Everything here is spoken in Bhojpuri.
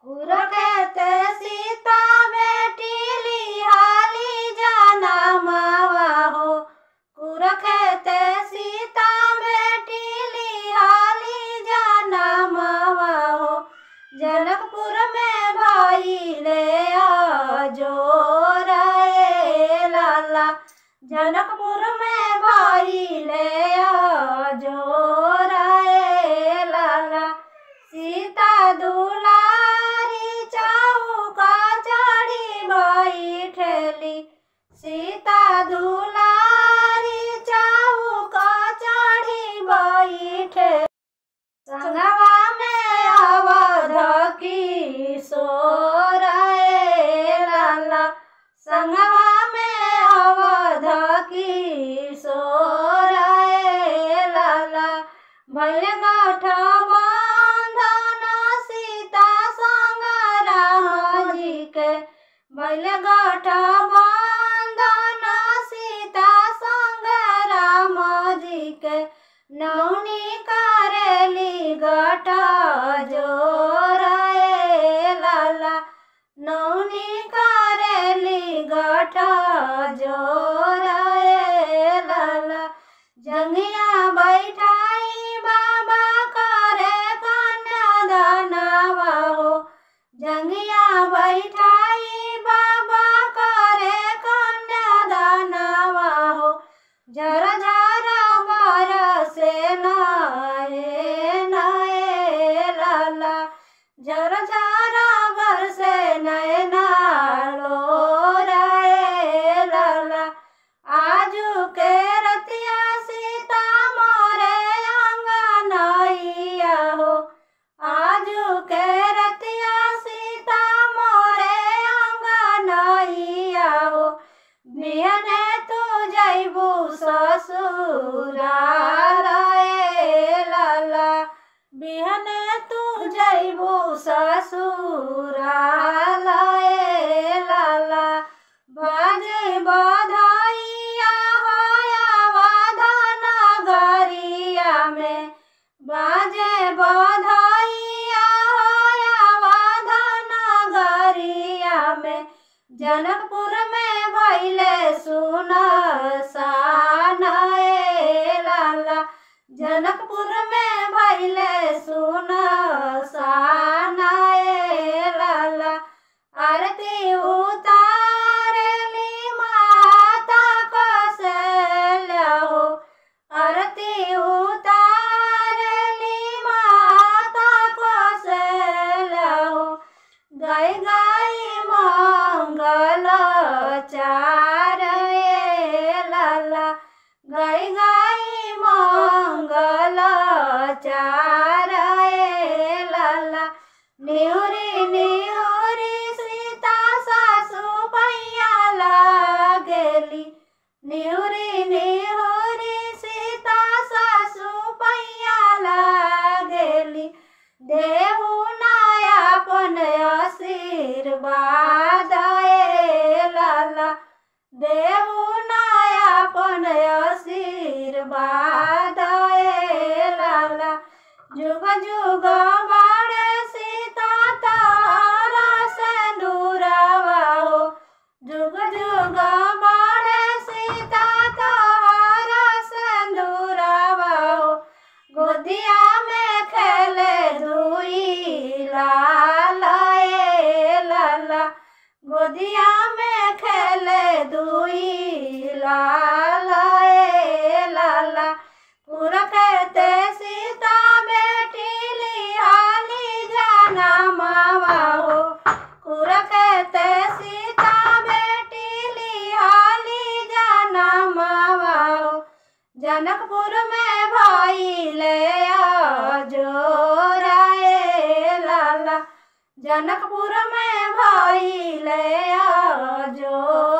कहते सीता बेटी लिहाली जाना मावा हो। कहते सीता बेटी लिहाली जाना मावा हो। जनकपुर में भाई ले आजो रे लाला। जनकपुर में भाई ले आजो रे लाला। सीता दुलारी चौका चढ़ी बैठली। सीता दुलारी चौका चढ़ी बैठे। संगवा में अवध किशोर लाला। संगवा में अवध किशोर लाला। भैल गठबंधन सीता संग राम जी के। भैल गठबंधन सीता संग राम जी के। नौनी करेली गठ जोर लाला। नौनी करेली गठ जोर लाला। जंगिया बैठाई बाबा करे कन्यादानवा हो। जंगिया बैठाई बाबा करे कन्यादानवा हो। जरा जरा बरसे नए नए लाला। जरा जरा बरसे नए नालो रे लाला। आजू के रतिया सीता मोरे अंगनैया हो। आजू के रतिया सीता मोरे अंगनैया हो। बिहने तू जैबू ससुराल लाला। बिहने तू जैबू ससुराल लाला। बाजे बधाइया अवध नगरिया में। बाजे बधाइया अवध नगरिया में। जनकपुर में भैले सुनसान लाला। जनकपुर में भैले सुनसान लाला। आरती उतारली माता कौशल्या हो। आरती उतारली माता कौशल्या हो। गाय गाय मंगल चार लाला। गाय गाय मंगल चार लाला। निहुरी निहुरी सीता सासु पैया लागेली। निहुरी निहुरी सीता सासु पैया लागेली। देहु नायापन आशीर्वाद लाला। देहु नायापन आशीर्वाद लाला। जुग जुग बाड़े सीता तारा सिंदूरवा हो। जुग जुग बाड़े सीता तारा सिंदूरवा हो। गोदिया में खेले दुई लाला लाला। गोदिया में खेले दुई लाला लाला। कहते सीता बेटी लिहाली जाना मावा हो। कहते सीता बेटी लिहाली जाना मावा हो। जनकपुर में भाई ले आजो रे लाला। जनकपुर में भाई ले आजो